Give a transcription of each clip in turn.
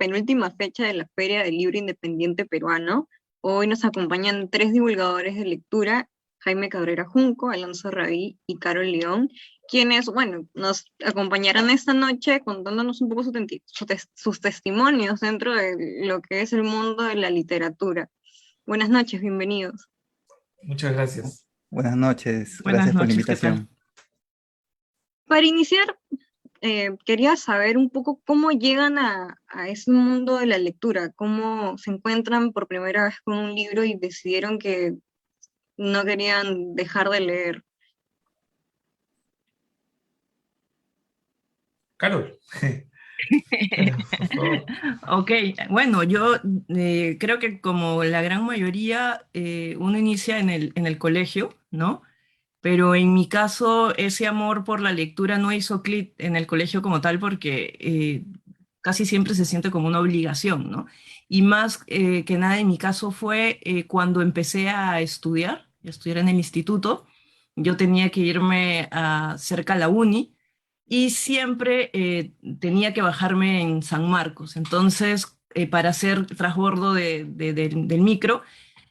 penúltima fecha de la Feria del Libro Independiente Peruano. Hoy nos acompañan tres divulgadores de lectura, Jaime Cabrera Junco, Alonso Rabí y Carol León, quienes, bueno, nos acompañarán esta noche contándonos un poco sus testimonios dentro de lo que es el mundo de la literatura. Buenas noches, bienvenidos. Muchas gracias. Buenas noches, Buenas gracias por la noches, ¿qué tal? invitación. Para iniciar, quería saber un poco cómo llegan a ese mundo de la lectura, cómo se encuentran por primera vez con un libro y decidieron que no querían dejar de leer. Carol. Por favor. Ok, bueno, yo creo que como la gran mayoría, uno inicia en el colegio, ¿no? Pero en mi caso, ese amor por la lectura no hizo clic en el colegio como tal porque casi siempre se siente como una obligación, ¿no? Y más que nada en mi caso fue cuando empecé a estudiar en el instituto, yo tenía que irme cerca a la uni y siempre tenía que bajarme en San Marcos. Entonces, para hacer transbordo del micro,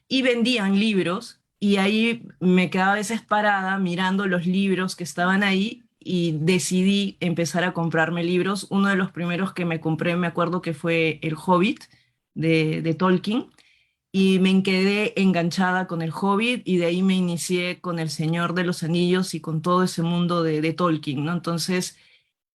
y vendían libros y ahí me quedaba a veces parada mirando los libros que estaban ahí y decidí empezar a comprarme libros. Uno de los primeros que me compré, me acuerdo que fue El Hobbit de Tolkien y me quedé enganchada con El Hobbit y de ahí me inicié con El Señor de los Anillos y con todo ese mundo de Tolkien, ¿no? Entonces,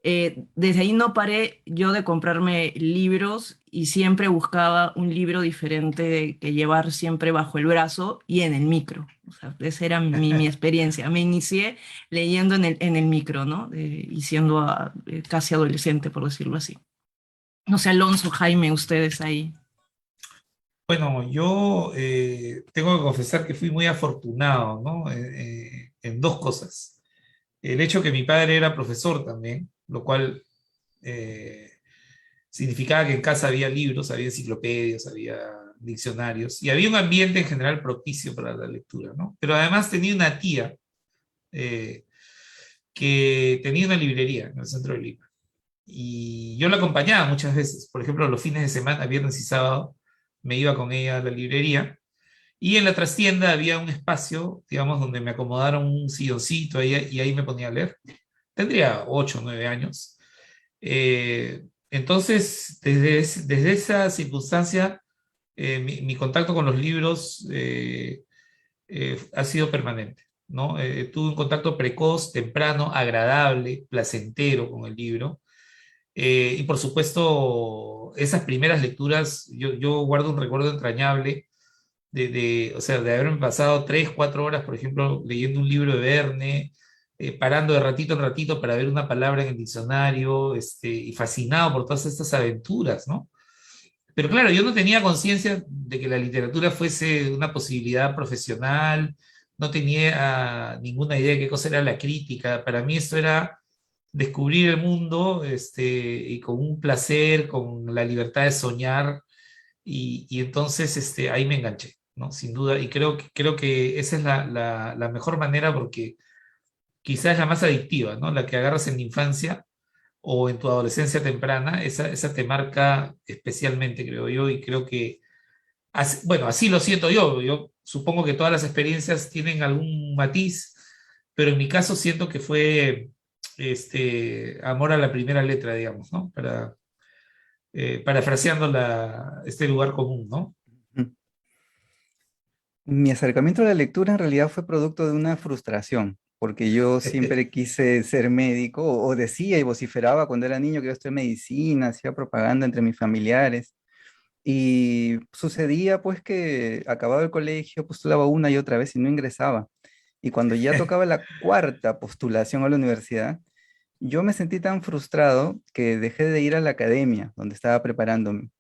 desde ahí no paré yo de comprarme libros y siempre buscaba un libro diferente que llevar siempre bajo el brazo y en el micro. O sea, esa era mi experiencia. Me inicié leyendo en el micro, ¿no? Y siendo casi adolescente, por decirlo así. No sé, Alonso, Jaime, ustedes ahí. Bueno, yo tengo que confesar que fui muy afortunado, ¿no? En dos cosas. El hecho que mi padre era profesor también, lo cual eh, significaba que en casa había libros, había enciclopedias, había diccionarios, y había un ambiente en general propicio para la lectura, ¿no? Pero además tenía una tía eh, que tenía una librería en el centro de Lima. Y yo la acompañaba muchas veces. Por ejemplo, los fines de semana, viernes y sábado, me iba con ella a la librería. Y en la trastienda había un espacio, digamos, donde me acomodaron un silloncito ahí, y ahí me ponía a leer. Tendría 8 o 9 años. Entonces, desde esa circunstancia, mi contacto con los libros ha sido permanente, ¿no? Tuve un contacto precoz, temprano, agradable, placentero con el libro. Y por supuesto, esas primeras lecturas, yo guardo un recuerdo entrañable o sea, de haberme pasado 3, 4 horas, por ejemplo, leyendo un libro de Verne, parando de ratito en ratito para ver una palabra en el diccionario, y fascinado por todas estas aventuras, ¿no? Pero claro, yo no tenía conciencia de que la literatura fuese una posibilidad profesional, no tenía ninguna idea de qué cosa era la crítica. Para mí esto era descubrir el mundo, y con un placer, con la libertad de soñar, y entonces ahí me enganché, ¿no? Sin duda, y creo que esa es la mejor manera porque quizás es la más adictiva, ¿no? La que agarras en la infancia o en tu adolescencia temprana, esa te marca especialmente, creo yo, y creo que, bueno, así lo siento yo supongo que todas las experiencias tienen algún matiz, pero en mi caso siento que fue amor a la primera letra, digamos, ¿no? Parafraseando este lugar común, ¿no? Mi acercamiento a la lectura en realidad fue producto de una frustración, porque yo siempre quise ser médico, o decía y vociferaba cuando era niño que iba a estudiar medicina, hacía propaganda entre mis familiares, y sucedía pues que acababa el colegio, postulaba una y otra vez y no ingresaba. Y cuando ya tocaba la cuarta postulación a la universidad, yo me sentí tan frustrado que dejé de ir a la academia donde estaba preparándome.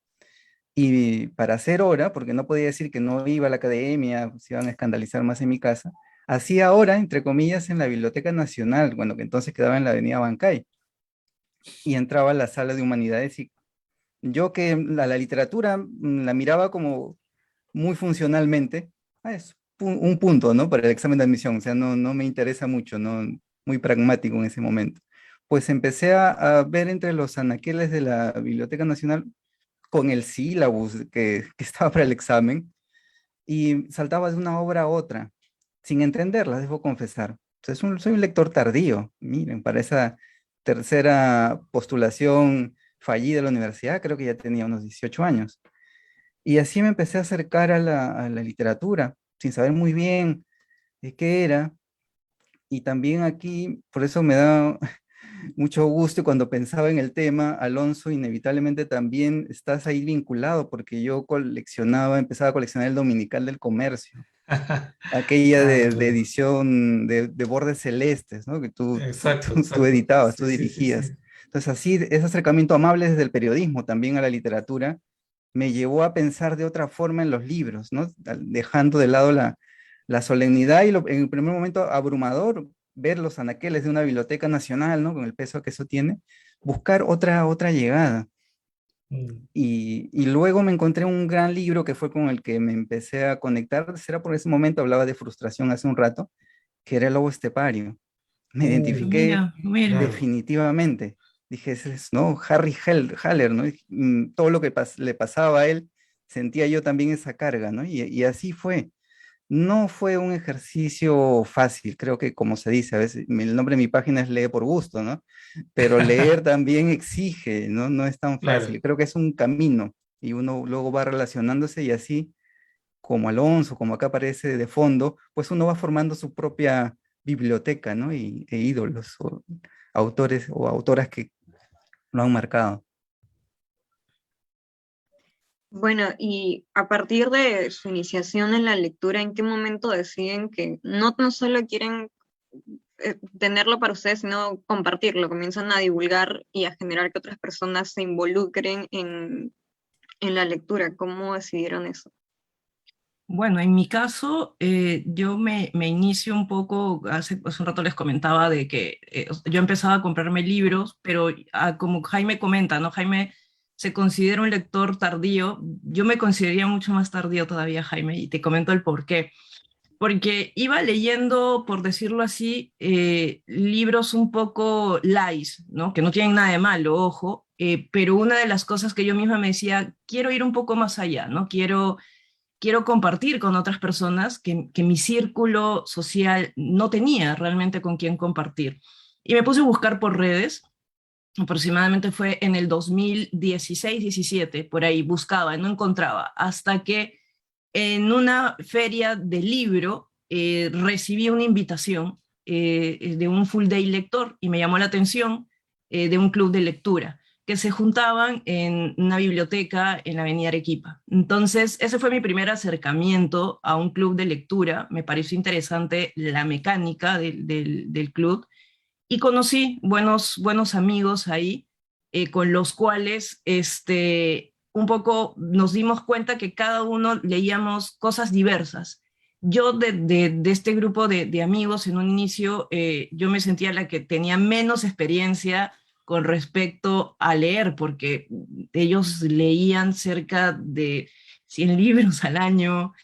Y para hacer hora, porque no podía decir que no iba a la academia, se iban a escandalizar más en mi casa, hacía hora, entre comillas, en la Biblioteca Nacional, bueno, que entonces quedaba en la Avenida Bancay, y entraba a la sala de humanidades y yo que la literatura la miraba como muy funcionalmente, es un punto, ¿no? Para el examen de admisión, o sea, no me interesa mucho, ¿no? Muy pragmático en ese momento. Pues empecé a ver entre los anaqueles de la Biblioteca Nacional con el sílabus que estaba para el examen y saltaba de una obra a otra, sin entenderla, debo confesar. Entonces, soy un lector tardío. Miren, para esa tercera postulación fallida de la universidad, creo que ya tenía unos 18 años. Y así me empecé a acercar a la literatura, sin saber muy bien de qué era. Y también aquí, por eso me da mucho gusto cuando pensaba en el tema, Alonso, inevitablemente también estás ahí vinculado, porque yo empezaba a coleccionar el Dominical del Comercio, aquella Claro, de claro. edición de bordes celestes, ¿no? Que Exacto, tú exacto. editabas, tú Sí, sí, sí, dirigías. sí. Entonces, así, ese acercamiento amable desde el periodismo también a la literatura me llevó a pensar de otra forma en los libros, ¿no? Dejando de lado la solemnidad y en el primer momento abrumador ver los anaqueles de una biblioteca nacional, ¿no? Con el peso que eso tiene, buscar otra llegada. Mm. Y luego me encontré un gran libro que fue con el que me empecé a conectar, será por ese momento, hablaba de frustración hace un rato, que era El Lobo Estepario. Me identifiqué Mira, mira. Claro. definitivamente. Dije, ese es, ¿no? Haller, ¿no? Y, todo lo que le pasaba a él, sentía yo también esa carga, ¿no? Y así fue. No fue un ejercicio fácil, creo que como se dice, a veces el nombre de mi página es Lee por gusto, ¿no? Pero leer también exige, ¿no? No es tan Claro. fácil. Creo que es un camino y uno luego va relacionándose y así, como Alonso, como acá aparece de fondo, pues uno va formando su propia biblioteca, ¿no? E ídolos o autores o autoras que lo han marcado. Bueno, y a partir de su iniciación en la lectura, ¿en qué momento deciden que no solo quieren tenerlo para ustedes, sino compartirlo? Comienzan a divulgar y a generar que otras personas se involucren en la lectura. ¿Cómo decidieron eso? Bueno, en mi caso, yo me inicio un poco, hace un rato les comentaba de que yo empezaba a comprarme libros, pero como Jaime comenta, ¿no? Jaime se considera un lector tardío, yo me consideraría mucho más tardío todavía, Jaime, y te comento el por qué. Porque iba leyendo, por decirlo así, libros un poco light, ¿no? Que no tienen nada de malo, ojo, pero una de las cosas que yo misma me decía, quiero ir un poco más allá, ¿no? Quiero compartir con otras personas que mi círculo social no tenía realmente con quién compartir. Y me puse a buscar por redes, aproximadamente fue en el 2016-17, por ahí buscaba, no encontraba, hasta que en una feria de libro recibí una invitación de un full day lector y me llamó la atención de un club de lectura que se juntaban en una biblioteca en la Avenida Arequipa. Entonces, ese fue mi primer acercamiento a un club de lectura. Me pareció interesante la mecánica del club y conocí buenos amigos ahí, con los cuales un poco nos dimos cuenta que cada uno leíamos cosas diversas. Yo de este grupo de amigos en un inicio, yo me sentía la que tenía menos experiencia con respecto a leer, porque ellos leían cerca de 100 libros al año,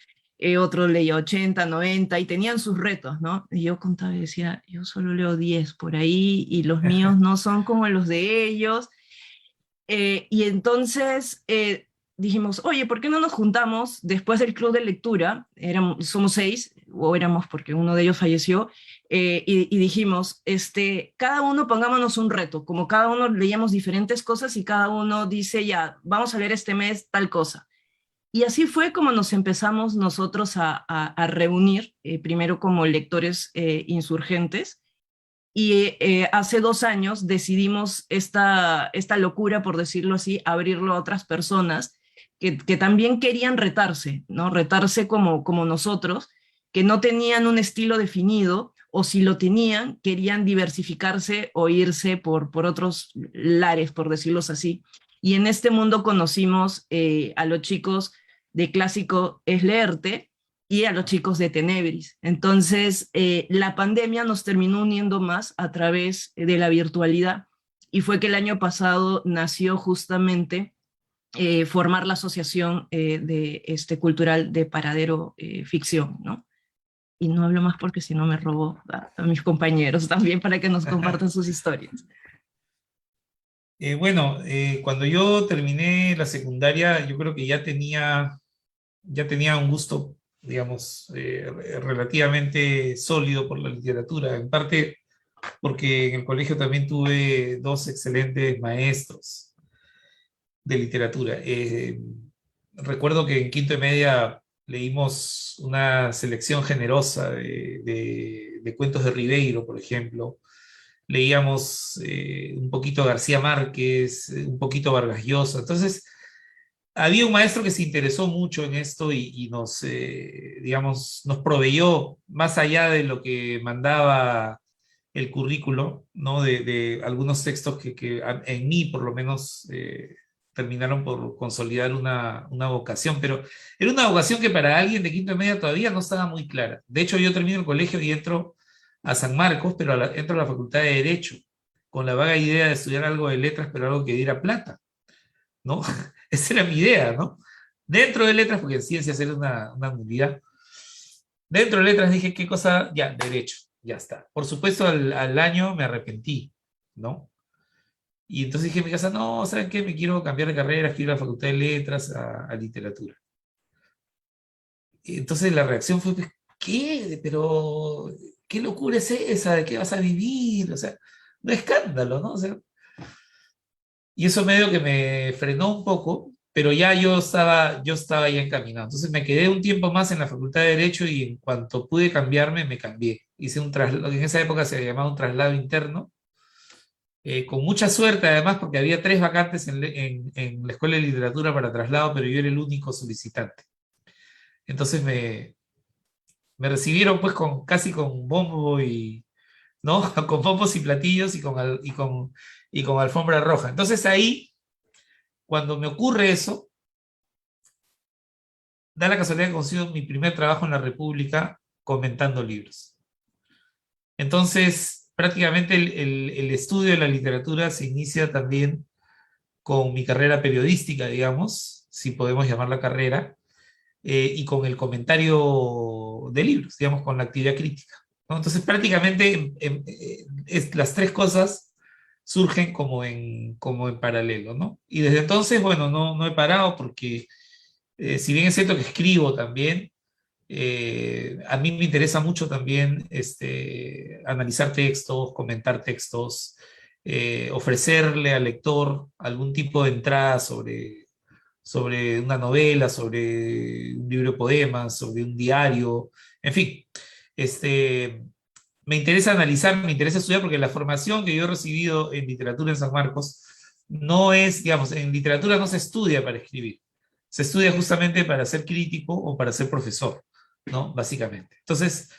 otro leía 80, 90 y tenían sus retos, ¿no? Y yo contaba y decía, yo solo leo 10 por ahí y los míos no son como los de ellos. Y entonces dijimos, oye, ¿por qué no nos juntamos después del club de lectura? Somos 6, o éramos porque uno de ellos falleció, y dijimos, cada uno pongámonos un reto, como cada uno leíamos diferentes cosas y cada uno dice, ya, vamos a leer este mes tal cosa. Y así fue como nos empezamos nosotros a reunir, primero como lectores insurgentes, y hace 2 años decidimos esta locura, por decirlo así, abrirlo a otras personas que también querían retarse, ¿no? Retarse como nosotros, que no tenían un estilo definido, o si lo tenían, querían diversificarse o irse por otros lares, por decirlo así. Y en este mundo conocimos a los chicos de Clásico es Leerte y a los chicos de Tenebris. Entonces, la pandemia nos terminó uniendo más a través de la virtualidad y fue que el año pasado nació justamente formar la asociación cultural de Paradero Ficción, ¿no? Y no hablo más porque si no me robo a mis compañeros también para que nos compartan sus historias. Cuando yo terminé la secundaria, yo creo que ya tenía un gusto, digamos, relativamente sólido por la literatura, en parte porque en el colegio también tuve dos excelentes maestros de literatura. Recuerdo que en quinto de media leímos una selección generosa de cuentos de Ribeiro, por ejemplo. Leíamos un poquito García Márquez, un poquito Vargas Llosa. Entonces, había un maestro que se interesó mucho en esto y nos, digamos, nos proveyó, más allá de lo que mandaba el currículo, ¿no? De algunos textos en mí, por lo menos, terminaron por consolidar una vocación, pero era una vocación que para alguien de quinto de media todavía no estaba muy clara. De hecho, yo termino el colegio y entro a San Marcos, pero entro a la Facultad de Derecho, con la vaga idea de estudiar algo de letras, pero algo que diera plata, ¿no? Esa era mi idea, ¿no? Dentro de letras, porque en ciencias era una nulidad. Dentro de letras dije, ¿qué cosa? Ya, derecho, ya está. Por supuesto, al año me arrepentí, ¿no? Y entonces dije en mi casa, no, ¿saben qué? Me quiero cambiar de carrera, quiero ir a la Facultad de Letras, a literatura. Y entonces la reacción fue, pues, ¿qué? Pero, ¿qué locura es esa? ¿De qué vas a vivir? O sea, un escándalo, ¿no? O sea, y eso medio que me frenó un poco, pero ya yo estaba ya encaminado. Entonces me quedé un tiempo más en la Facultad de Derecho y en cuanto pude cambiarme, me cambié. Hice un traslado, en esa época se llamaba un traslado interno, con mucha suerte además, porque había 3 vacantes en la Escuela de Literatura para traslado, pero yo era el único solicitante. Entonces me recibieron pues casi con bombo y, ¿no? Con bombos y platillos y con alfombra roja. Entonces ahí, cuando me ocurre eso, da la casualidad que consigo mi primer trabajo en la República comentando libros. Entonces, prácticamente el estudio de la literatura se inicia también con mi carrera periodística, digamos, si podemos llamarla carrera, y con el comentario de libros, digamos, con la actividad crítica, ¿no? Entonces, prácticamente las 3 cosas surgen como en paralelo, ¿no? Y desde entonces, bueno, no he parado porque, si bien es cierto que escribo también, a mí me interesa mucho también analizar textos, comentar textos, ofrecerle al lector algún tipo de entrada sobre una novela, sobre un libro de poemas, sobre un diario, en fin. Este, Me interesa analizar, me interesa estudiar porque la formación que yo he recibido en literatura en San Marcos no es, digamos, en literatura no se estudia para escribir, se estudia justamente para ser crítico o para ser profesor, ¿no? Básicamente. Entonces,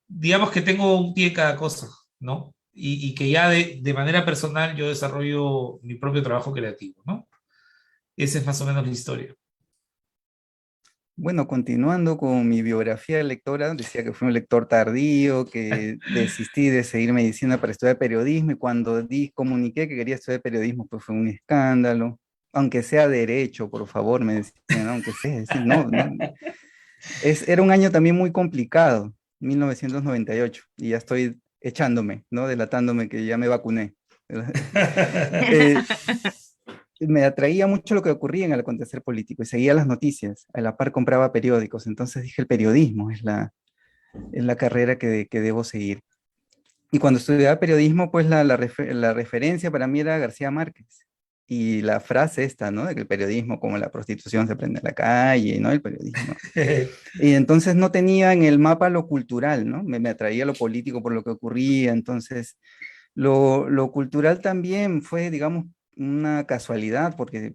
digamos que tengo un pie en cada cosa, ¿no? Y que ya de manera personal yo desarrollo mi propio trabajo creativo, ¿no? Esa es más o menos la historia. Bueno, continuando con mi biografía de lectora, decía que fui un lector tardío, que desistí de seguir medicina para estudiar periodismo y cuando comuniqué que quería estudiar periodismo, pues fue un escándalo. Aunque sea derecho, por favor, me decían, ¿no? Aunque sea, decían, no, no. Era un año también muy complicado, 1998, y ya estoy echándome, ¿no? Delatándome que ya me vacuné. Eh, Me atraía mucho lo que ocurría en el acontecer político y seguía las noticias, a la par compraba periódicos, entonces dije el periodismo es la carrera que debo seguir. Y cuando estudiaba periodismo, pues la referencia para mí era García Márquez. Y la frase esta, ¿no? De que el periodismo, como la prostitución, se prende en la calle, ¿no? El periodismo. Y entonces no tenía en el mapa lo cultural, ¿no? Me atraía lo político por lo que ocurría, entonces lo cultural también fue, digamos, una casualidad, porque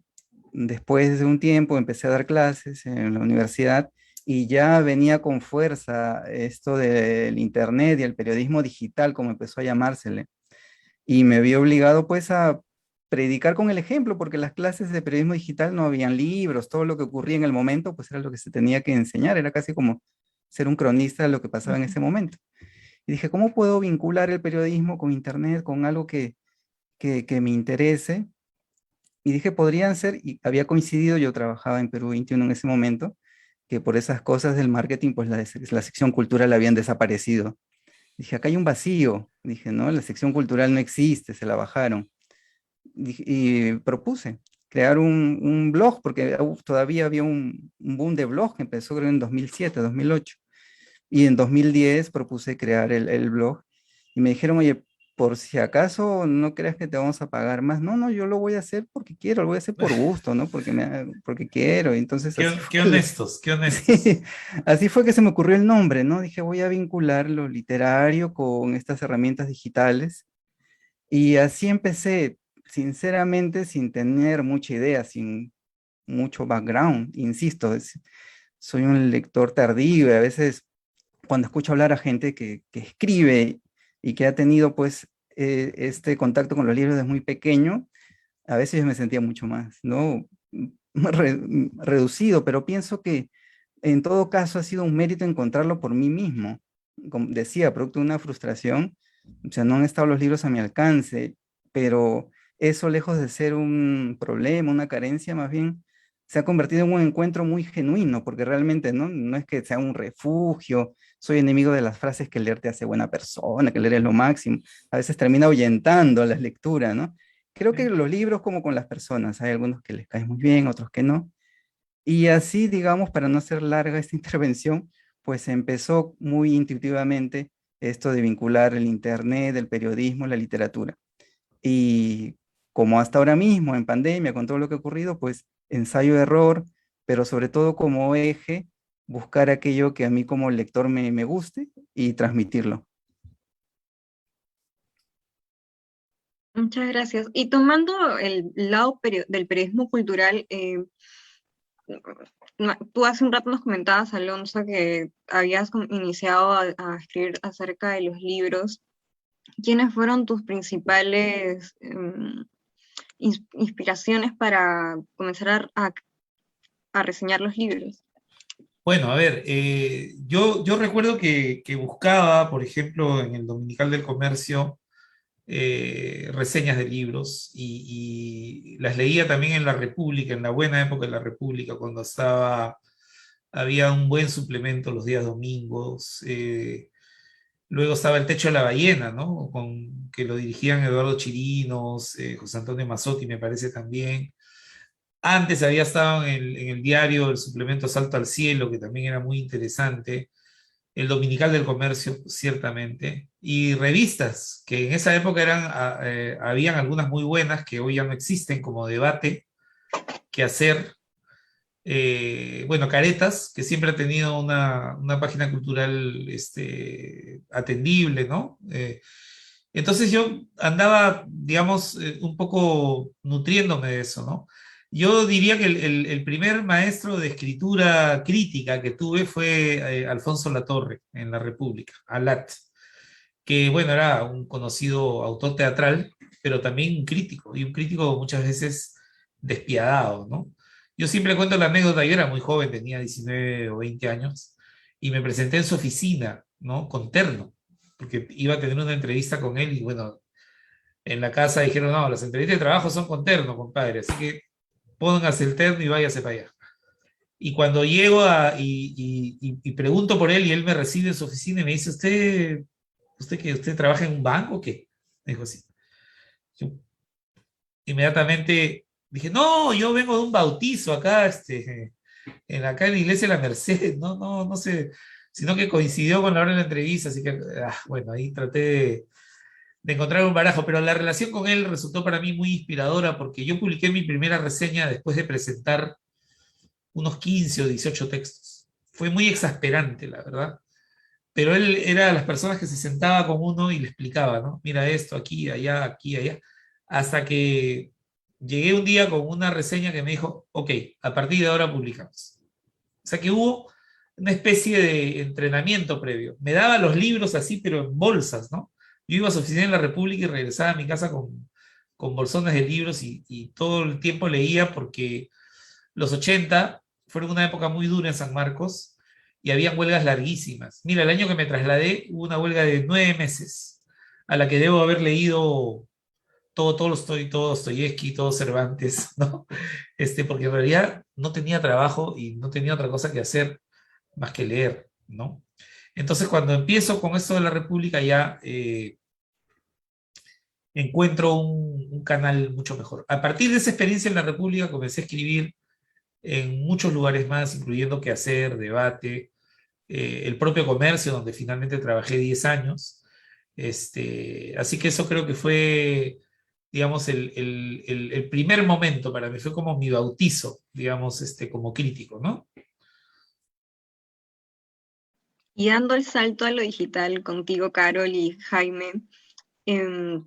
después de un tiempo empecé a dar clases en la universidad y ya venía con fuerza esto del internet y el periodismo digital, como empezó a llamársele. Y me vi obligado pues a predicar con el ejemplo, porque las clases de periodismo digital no habían libros, todo lo que ocurría en el momento pues era lo que se tenía que enseñar, era casi como ser un cronista de lo que pasaba en ese momento. Y dije, ¿cómo puedo vincular el periodismo con internet, con algo que me interese? Y dije, podrían ser, y había coincidido, yo trabajaba en Perú 21 en ese momento, que por esas cosas del marketing, pues la sección cultural habían desaparecido. Dije, acá hay un vacío. Dije, no, la sección cultural no existe, se la bajaron. y propuse crear un blog, porque todavía había un boom de blog que empezó creo en 2007, 2008. Y en 2010 propuse crear el blog y me dijeron, oye, por si acaso no creas que te vamos a pagar más. No, no, yo lo voy a hacer porque quiero, lo voy a hacer por gusto, ¿no? Porque quiero. Y entonces así fue Qué honestos, qué honestos. sí, así fue que se me ocurrió el nombre, ¿no? Dije, voy a vincular lo literario con estas herramientas digitales. Y así empecé, sinceramente, sin tener mucha idea, sin mucho background. Insisto, soy un lector tardío y a veces cuando escucho hablar a gente que escribe y que ha tenido pues este contacto con los libros desde muy pequeño, a veces yo me sentía mucho más, ¿no? Reducido, pero pienso que en todo caso ha sido un mérito encontrarlo por mí mismo. Como decía, producto de una frustración, o sea, no han estado los libros a mi alcance, pero eso lejos de ser un problema, una carencia, más bien se ha convertido en un encuentro muy genuino, porque realmente no es que sea un refugio, soy enemigo de las frases que leer te hace buena persona, que leer es lo máximo, a veces termina ahuyentando las lecturas, ¿no? Creo que los libros como con las personas, hay algunos que les caen muy bien, otros que no, y así, digamos, para no hacer larga esta intervención, pues empezó muy intuitivamente esto de vincular el internet, el periodismo, la literatura. Y como hasta ahora mismo, en pandemia, con todo lo que ha ocurrido, pues ensayo-error, pero sobre todo como eje, buscar aquello que a mí como lector me guste y transmitirlo. Muchas gracias. Y tomando el lado del periodismo cultural, tú hace un rato nos comentabas, Alonso, que habías iniciado a escribir acerca de los libros. ¿Quiénes fueron tus principales inspiraciones para comenzar a reseñar los libros? Bueno, a ver, yo recuerdo que buscaba, por ejemplo, en el Dominical del Comercio, reseñas de libros y las leía también en La República, en la buena época de La República, cuando había un buen suplemento los días domingos. Luego estaba El Techo de la Ballena, ¿no? Que lo dirigían Eduardo Chirinos, José Antonio Mazzotti, me parece también. Antes había estado en el diario el suplemento Salto al Cielo, que también era muy interesante. El Dominical del Comercio, ciertamente. Y revistas, que en esa época habían algunas muy buenas, que hoy ya no existen, como Debate, Quehacer. Bueno, Caretas, que siempre ha tenido una página cultural atendible, ¿no? Entonces yo andaba, digamos, un poco nutriéndome de eso, ¿no? Yo diría que el primer maestro de escritura crítica que tuve fue Alfonso Latorre, en La República, Alat, que, bueno, era un conocido autor teatral, pero también un crítico, y un crítico muchas veces despiadado, ¿no? Yo siempre cuento la anécdota, yo era muy joven, tenía 19 o 20 años, y me presenté en su oficina, ¿no? Con terno, porque iba a tener una entrevista con él, y bueno, en la casa dijeron, no, las entrevistas de trabajo son con terno, compadre, así que póngase el terno y váyase para allá. Y cuando llego y pregunto por él, y él me recibe en su oficina y me dice, ¿usted trabaja en un banco o qué? Me dijo así. Yo inmediatamente dije, no, yo vengo de un bautizo acá, acá en la iglesia de la Merced, no sé, sino que coincidió con la hora de la entrevista, así que, bueno, ahí traté de encontrar un barajo, pero la relación con él resultó para mí muy inspiradora porque yo publiqué mi primera reseña después de presentar unos 15 o 18 textos. Fue muy exasperante, la verdad, pero él era de las personas que se sentaba con uno y le explicaba, ¿no? Mira esto, aquí, allá, hasta que llegué un día con una reseña que me dijo, ok, a partir de ahora publicamos. O sea que hubo una especie de entrenamiento previo. Me daba los libros así, pero en bolsas, ¿no? Yo iba a su oficina en la República y regresaba a mi casa con bolsones de libros y todo el tiempo leía porque los 80 fueron una época muy dura en San Marcos y habían huelgas larguísimas. Mira, el año que me trasladé hubo una huelga de 9 meses, a la que debo haber leído todo Tolstoy, todo Dostoyevsky, todo Cervantes, ¿no? Porque en realidad no tenía trabajo y no tenía otra cosa que hacer más que leer, ¿no? Entonces cuando empiezo con esto de la República ya encuentro un canal mucho mejor. A partir de esa experiencia en la República comencé a escribir en muchos lugares más, incluyendo Quehacer, Debate, el propio Comercio, donde finalmente trabajé 10 años. Así que eso creo que fue, digamos, el primer momento para mí, fue como mi bautizo, digamos, como crítico, ¿no? Y dando el salto a lo digital contigo, Carol y Jaime, em,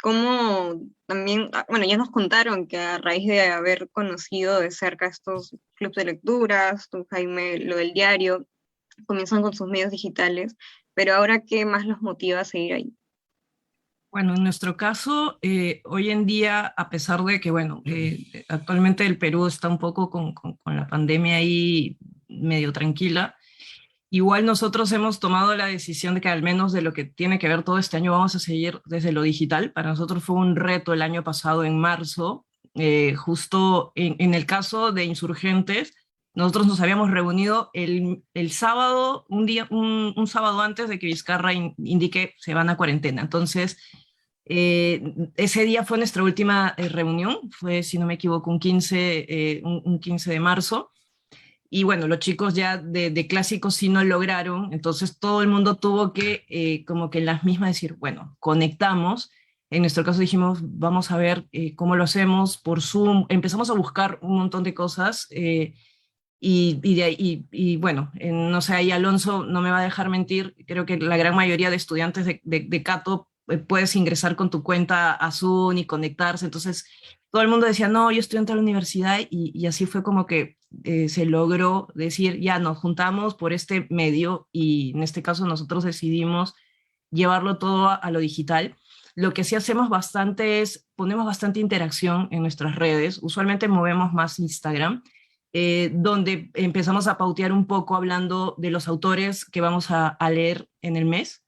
¿cómo también, bueno, ya nos contaron que a raíz de haber conocido de cerca estos clubes de lecturas, tú, Jaime, lo del diario, comienzan con sus medios digitales, pero ahora, ¿qué más los motiva a seguir ahí? Bueno, en nuestro caso, hoy en día, a pesar de que, bueno, actualmente el Perú está un poco con la pandemia ahí medio tranquila, igual nosotros hemos tomado la decisión de que al menos de lo que tiene que ver todo este año vamos a seguir desde lo digital. Para nosotros fue un reto el año pasado, en marzo, justo en el caso de Insurgentes, nosotros nos habíamos reunido el sábado, un sábado antes de que Vizcarra indique se van a cuarentena. Entonces, ese día fue nuestra última reunión, fue, si no me equivoco, un 15 de marzo. Y bueno, los chicos ya de clásicos sí no lograron, entonces todo el mundo tuvo que, como que en las mismas decir, bueno, conectamos. En nuestro caso dijimos, vamos a ver cómo lo hacemos por Zoom. Empezamos a buscar un montón de cosas bueno, no sé, ahí Alonso no me va a dejar mentir, creo que la gran mayoría de estudiantes de Cato puedes ingresar con tu cuenta a Zoom y conectarse, entonces todo el mundo decía, no, yo estudiante de la universidad y así fue como que se logró decir, ya nos juntamos por este medio y en este caso nosotros decidimos llevarlo todo a lo digital. Lo que sí hacemos bastante es, ponemos bastante interacción en nuestras redes, usualmente movemos más Instagram, donde empezamos a pautear un poco hablando de los autores que vamos a leer en el mes.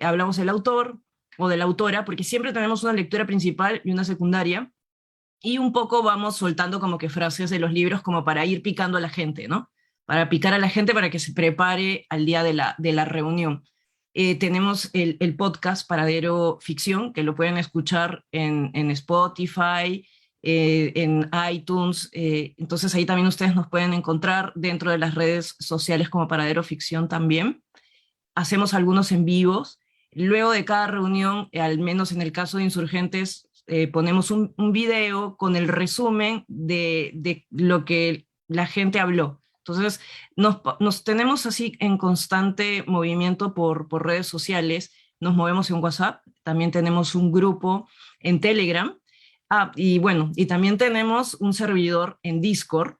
Hablamos del autor o de la autora, porque siempre tenemos una lectura principal y una secundaria, y un poco vamos soltando como que frases de los libros como para ir picando a la gente, ¿no? Para picar a la gente para que se prepare al día de la reunión. Tenemos el podcast Paradero Ficción, que lo pueden escuchar en Spotify, en iTunes. Entonces ahí también ustedes nos pueden encontrar dentro de las redes sociales como Paradero Ficción también. Hacemos algunos en vivos. Luego de cada reunión, al menos en el caso de Insurgentes, ponemos un video con el resumen de lo que la gente habló. Entonces, nos tenemos así en constante movimiento por redes sociales, nos movemos en WhatsApp, también tenemos un grupo en Telegram, y bueno, y también tenemos un servidor en Discord.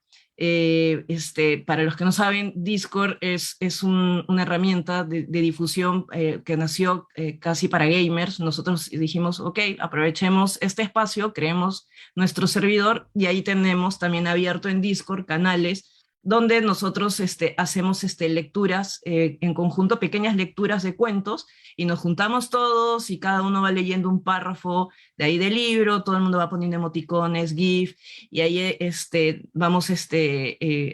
Para los que no saben, Discord es una herramienta de difusión que nació casi para gamers. Nosotros dijimos, ok, aprovechemos este espacio, creemos nuestro servidor y ahí tenemos también abierto en Discord canales donde nosotros hacemos lecturas en conjunto, pequeñas lecturas de cuentos, y nos juntamos todos y cada uno va leyendo un párrafo de ahí del libro, todo el mundo va poniendo emoticones, GIF, y ahí vamos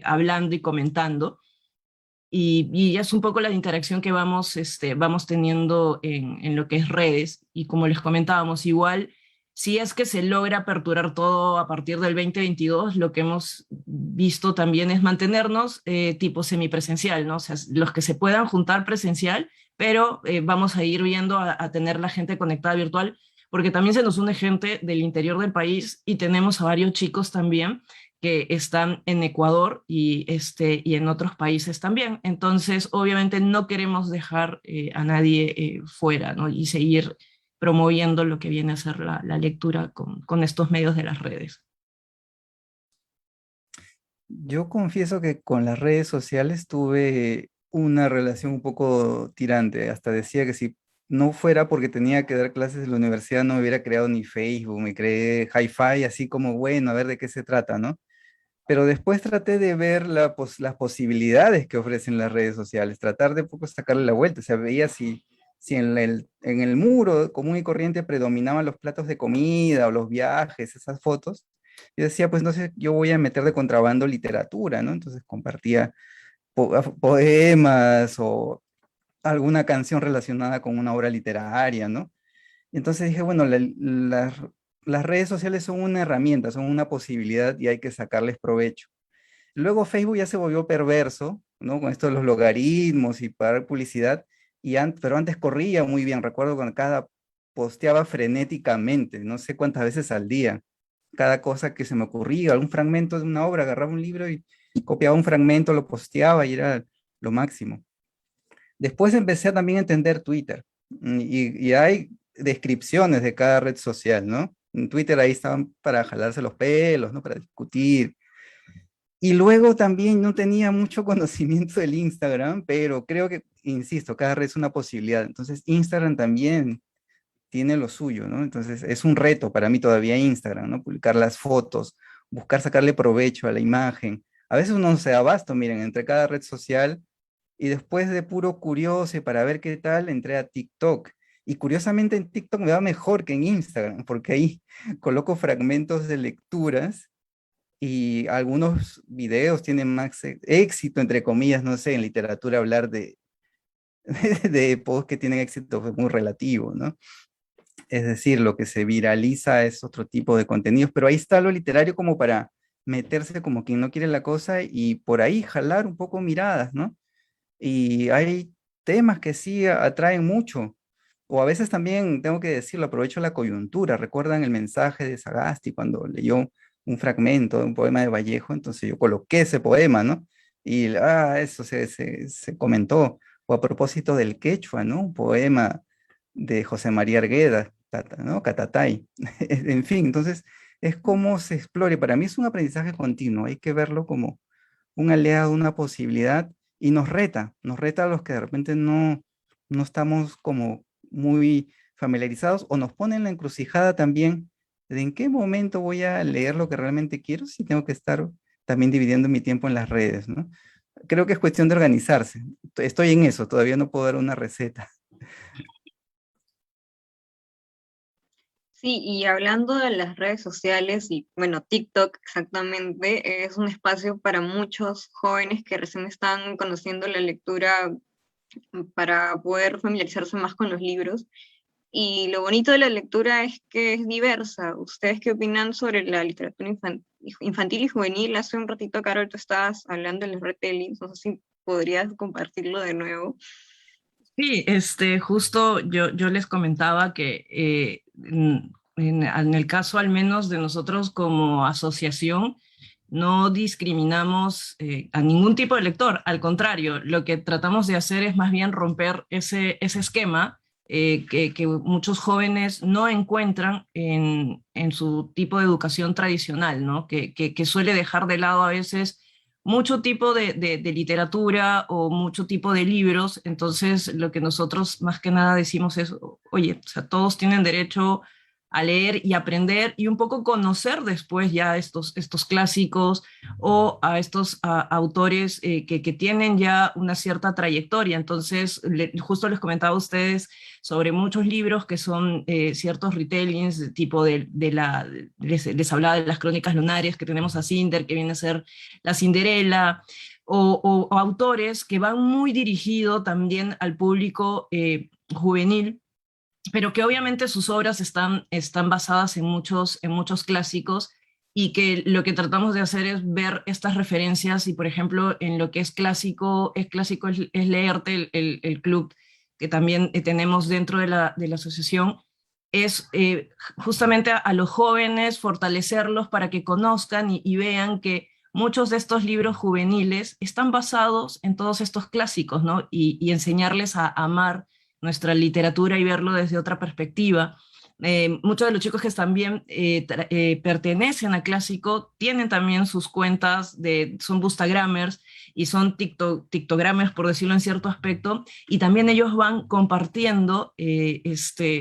hablando y comentando. Y es un poco la interacción que vamos teniendo en lo que es redes. Y como les comentábamos, igual, si es que se logra aperturar todo a partir del 2022, lo que hemos visto también es mantenernos tipo semipresencial, ¿no? O sea, los que se puedan juntar presencial, pero vamos a ir viendo a tener la gente conectada virtual, porque también se nos une gente del interior del país y tenemos a varios chicos también que están en Ecuador y en otros países también. Entonces, obviamente no queremos dejar a nadie fuera, ¿no? Y seguir promoviendo lo que viene a ser la lectura con estos medios de las redes. Yo confieso que con las redes sociales tuve una relación un poco tirante. Hasta decía que si no fuera porque tenía que dar clases en la universidad, no me hubiera creado ni Facebook, me creé Hi-Fi, así como, bueno, a ver de qué se trata, ¿no? Pero después traté de ver las posibilidades que ofrecen las redes sociales, tratar de poco sacarle la vuelta. O sea, veía si en el muro común y corriente predominaban los platos de comida o los viajes, esas fotos. Yo decía, pues no sé, yo voy a meter de contrabando literatura, ¿no? Entonces compartía poemas o alguna canción relacionada con una obra literaria, ¿no? Entonces dije, bueno, las redes sociales son una herramienta, son una posibilidad y hay que sacarles provecho. Luego Facebook ya se volvió perverso, ¿no? Con esto de los logaritmos y pagar publicidad, pero antes corría muy bien. Recuerdo cuando cada posteaba frenéticamente, no sé cuántas veces al día, cada cosa que se me ocurría, algún fragmento de una obra, agarraba un libro y copiaba un fragmento, lo posteaba y era lo máximo. Después empecé a también entender Twitter y hay descripciones de cada red social, ¿no? En Twitter ahí estaban para jalarse los pelos, ¿no? Para discutir. Y luego también no tenía mucho conocimiento del Instagram, pero creo que, insisto, cada red es una posibilidad. Entonces, Instagram también tiene lo suyo, ¿no? Entonces, es un reto para mí todavía Instagram, ¿no? Publicar las fotos, buscar sacarle provecho a la imagen. A veces uno no se da abasto, miren, entre cada red social y después de puro curioso y para ver qué tal, entré a TikTok. Y curiosamente en TikTok me va mejor que en Instagram, porque ahí coloco fragmentos de lecturas y algunos videos tienen más éxito, entre comillas, no sé, en literatura hablar de posts que tienen éxito es muy relativo, ¿no? Es decir, lo que se viraliza es otro tipo de contenidos, pero ahí está lo literario como para meterse como quien no quiere la cosa y por ahí jalar un poco miradas, ¿no? Y hay temas que sí atraen mucho, o a veces también, tengo que decirlo, aprovecho la coyuntura. ¿Recuerdan el mensaje de Sagasti cuando leyó un fragmento de un poema de Vallejo? Entonces yo coloqué ese poema, ¿no? Y eso se comentó. O a propósito del quechua, ¿no? Un poema de José María Argueda, ¿no? Catatay. En fin, entonces es como se explora. Y para mí es un aprendizaje continuo. Hay que verlo como un aliado, una posibilidad, y nos reta a los que de repente no estamos como muy familiarizados, o nos pone en la encrucijada también de en qué momento voy a leer lo que realmente quiero si tengo que estar también dividiendo mi tiempo en las redes, ¿no? Creo que es cuestión de organizarse. Estoy en eso, todavía no puedo dar una receta. Sí, y hablando de las redes sociales y bueno, TikTok exactamente, es un espacio para muchos jóvenes que recién están conociendo la lectura para poder familiarizarse más con los libros. Y lo bonito de la lectura es que es diversa. ¿Ustedes qué opinan sobre la literatura infantil y juvenil? Hace un ratito, Carol, tú estabas hablando de los retellings, no sé si podrías compartirlo de nuevo. Sí, justo yo les comentaba que en el caso al menos de nosotros como asociación, no discriminamos a ningún tipo de lector, al contrario, lo que tratamos de hacer es más bien romper ese esquema que muchos jóvenes no encuentran en su tipo de educación tradicional, ¿no? Que suele dejar de lado a veces mucho tipo de literatura o mucho tipo de libros. Entonces lo que nosotros más que nada decimos es, oye, o sea, todos tienen derecho a leer y aprender y un poco conocer después ya estos clásicos o a estos autores que tienen ya una cierta trayectoria. Entonces, justo les comentaba a ustedes sobre muchos libros que son ciertos retellings, de tipo les hablaba de las crónicas lunares, que tenemos a Cinder, que viene a ser la Cinderela, o autores que van muy dirigido también al público juvenil, pero que obviamente sus obras están basadas en muchos clásicos y que lo que tratamos de hacer es ver estas referencias y, por ejemplo, en lo que es Leerte, el club que también tenemos dentro de la asociación, es justamente a los jóvenes fortalecerlos para que conozcan y vean que muchos de estos libros juveniles están basados en todos estos clásicos, ¿no? Y enseñarles a amar nuestra literatura y verlo desde otra perspectiva. Muchos de los chicos que también pertenecen a Clásico tienen también sus cuentas, son bookstagramers y son tiktokgramers, por decirlo en cierto aspecto, y también ellos van compartiendo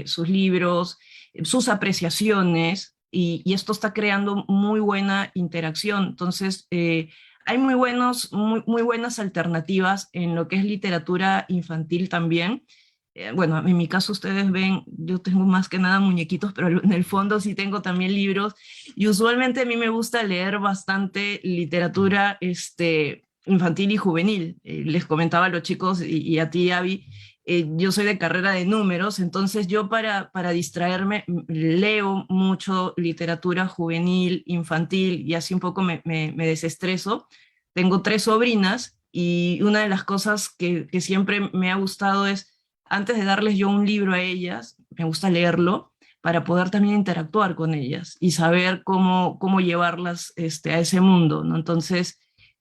sus libros, sus apreciaciones, y esto está creando muy buena interacción. Entonces, hay muy buenas alternativas en lo que es literatura infantil también. Bueno, en mi caso ustedes ven, yo tengo más que nada muñequitos, pero en el fondo sí tengo también libros, y usualmente a mí me gusta leer bastante literatura infantil y juvenil. Les comentaba a los chicos y a ti, Abby, yo soy de carrera de números, entonces yo para distraerme leo mucho literatura juvenil, infantil, y así un poco me desestreso. Tengo 3 sobrinas y una de las cosas que siempre me ha gustado es, antes de darles yo un libro a ellas, me gusta leerlo para poder también interactuar con ellas y saber cómo llevarlas a ese mundo, ¿no? Entonces,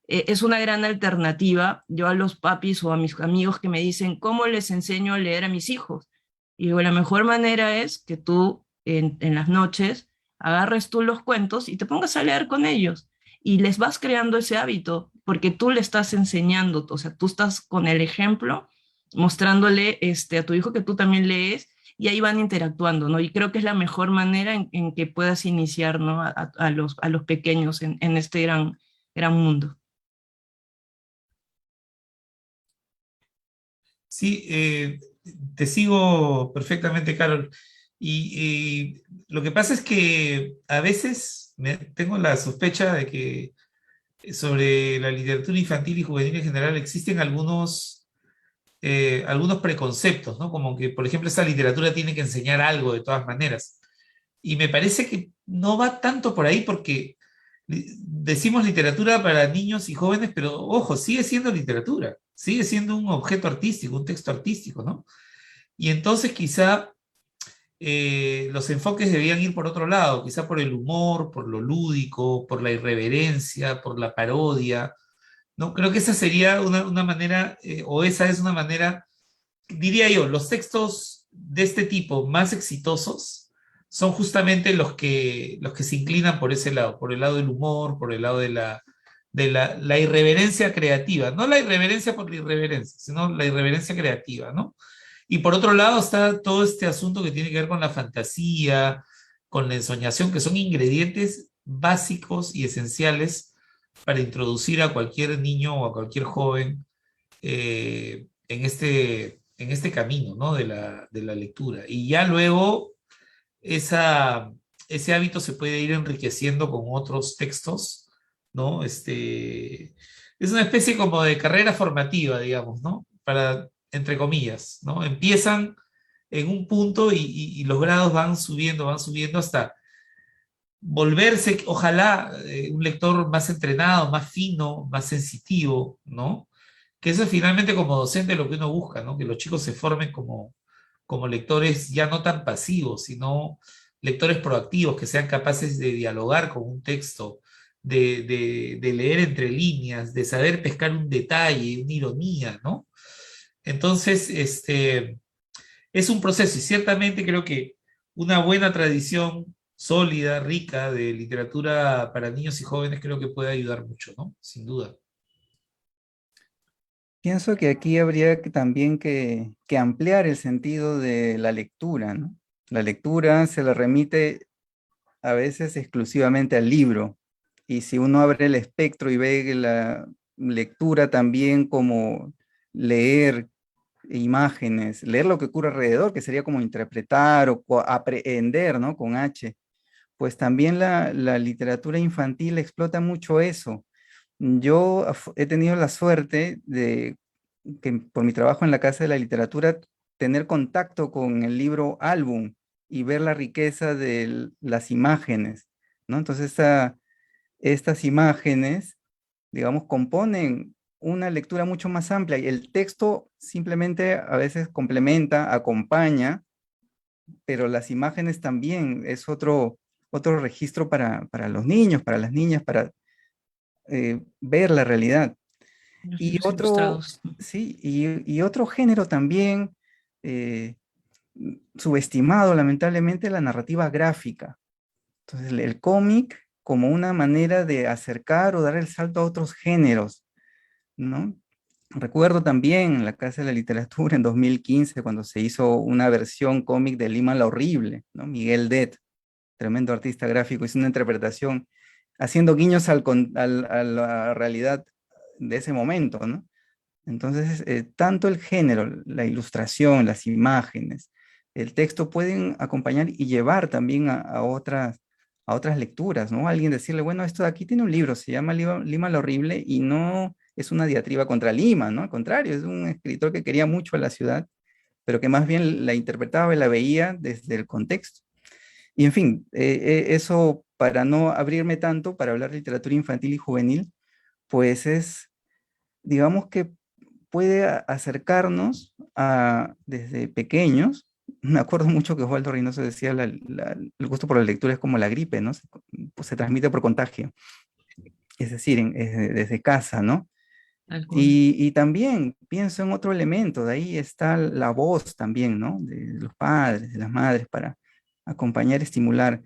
es una gran alternativa. Yo a los papis o a mis amigos que me dicen, ¿cómo les enseño a leer a mis hijos? Y digo, la mejor manera es que tú en las noches agarres tú los cuentos y te pongas a leer con ellos. Y les vas creando ese hábito, porque tú le estás enseñando, o sea, tú estás con el ejemplo, mostrándole a tu hijo que tú también lees, y ahí van interactuando, ¿no? Y creo que es la mejor manera en que puedas iniciar, ¿no? A los pequeños en este gran mundo. Sí, te sigo perfectamente, Carol. Y lo que pasa es que a veces tengo la sospecha de que sobre la literatura infantil y juvenil en general existen algunos preconceptos, ¿no? Como que, por ejemplo, esta literatura tiene que enseñar algo de todas maneras. Y me parece que no va tanto por ahí porque decimos literatura para niños y jóvenes, pero ojo, sigue siendo literatura, sigue siendo un objeto artístico, un texto artístico, ¿no? Y entonces quizá los enfoques debían ir por otro lado, quizá por el humor, por lo lúdico, por la irreverencia, por la parodia, ¿no? Creo que esa sería una manera, o esa es una manera, diría yo, los textos de este tipo más exitosos son justamente los que se inclinan por ese lado, por el lado del humor, por el lado de la irreverencia creativa, no la irreverencia por la irreverencia, sino la irreverencia creativa, ¿no? Y por otro lado está todo este asunto que tiene que ver con la fantasía, con la ensoñación, que son ingredientes básicos y esenciales para introducir a cualquier niño o a cualquier joven en este camino, ¿no? de la lectura. Y ya luego esa, ese hábito se puede ir enriqueciendo con otros textos, ¿no? Es una especie como de carrera formativa, digamos, ¿no? Entre comillas, ¿no? Empiezan en un punto y los grados van subiendo hasta volverse, ojalá, un lector más entrenado, más fino, más sensitivo, ¿no? Que eso es finalmente como docente lo que uno busca, ¿no? Que los chicos se formen como lectores ya no tan pasivos, sino lectores proactivos, que sean capaces de dialogar con un texto, de leer entre líneas, de saber pescar un detalle, una ironía, ¿no? Entonces, es un proceso y ciertamente creo que una buena tradición sólida, rica de literatura para niños y jóvenes creo que puede ayudar mucho, ¿no? Sin duda. Pienso que aquí habría también que ampliar el sentido de la lectura, ¿no? La lectura se le remite a veces exclusivamente al libro, y si uno abre el espectro y ve la lectura también como leer imágenes, leer lo que ocurre alrededor, que sería como interpretar o aprehender, ¿no? Con H, pues también la literatura infantil explota mucho eso. Yo he tenido la suerte de que por mi trabajo en la Casa de la Literatura, tener contacto con el libro álbum y ver la riqueza de las imágenes, ¿no? Entonces, estas imágenes, digamos, componen una lectura mucho más amplia y el texto simplemente a veces complementa, acompaña, pero las imágenes también es otro registro para los niños, para las niñas, para ver la realidad. Los Y libros otro, ilustrados. sí, y otro género también eh, subestimado, lamentablemente, la narrativa gráfica. Entonces, el cómic como una manera de acercar o dar el salto a otros géneros, ¿no? Recuerdo también en la Casa de la Literatura en 2015, cuando se hizo una versión cómic de Lima la Horrible, ¿no? Miguel Det, tremendo artista gráfico, hizo una interpretación haciendo guiños a la realidad de ese momento, ¿no? Entonces, tanto el género, la ilustración, las imágenes, el texto pueden acompañar y llevar también a otras lecturas, ¿no? Alguien decirle, bueno, esto de aquí tiene un libro, se llama Lima la Horrible y no es una diatriba contra Lima, ¿no? Al contrario, es un escritor que quería mucho a la ciudad pero que más bien la interpretaba y la veía desde el contexto. Y en fin, eso para no abrirme tanto, para hablar de literatura infantil y juvenil, pues es, digamos que puede acercarnos a, desde pequeños. Me acuerdo mucho que Osvaldo Reynoso decía, el gusto por la lectura es como la gripe, ¿no? Pues se transmite por contagio, es decir, desde casa, ¿no? Tal cual. Y también pienso en otro elemento, de ahí está la voz también, ¿no? De los padres, de las madres, para acompañar, estimular.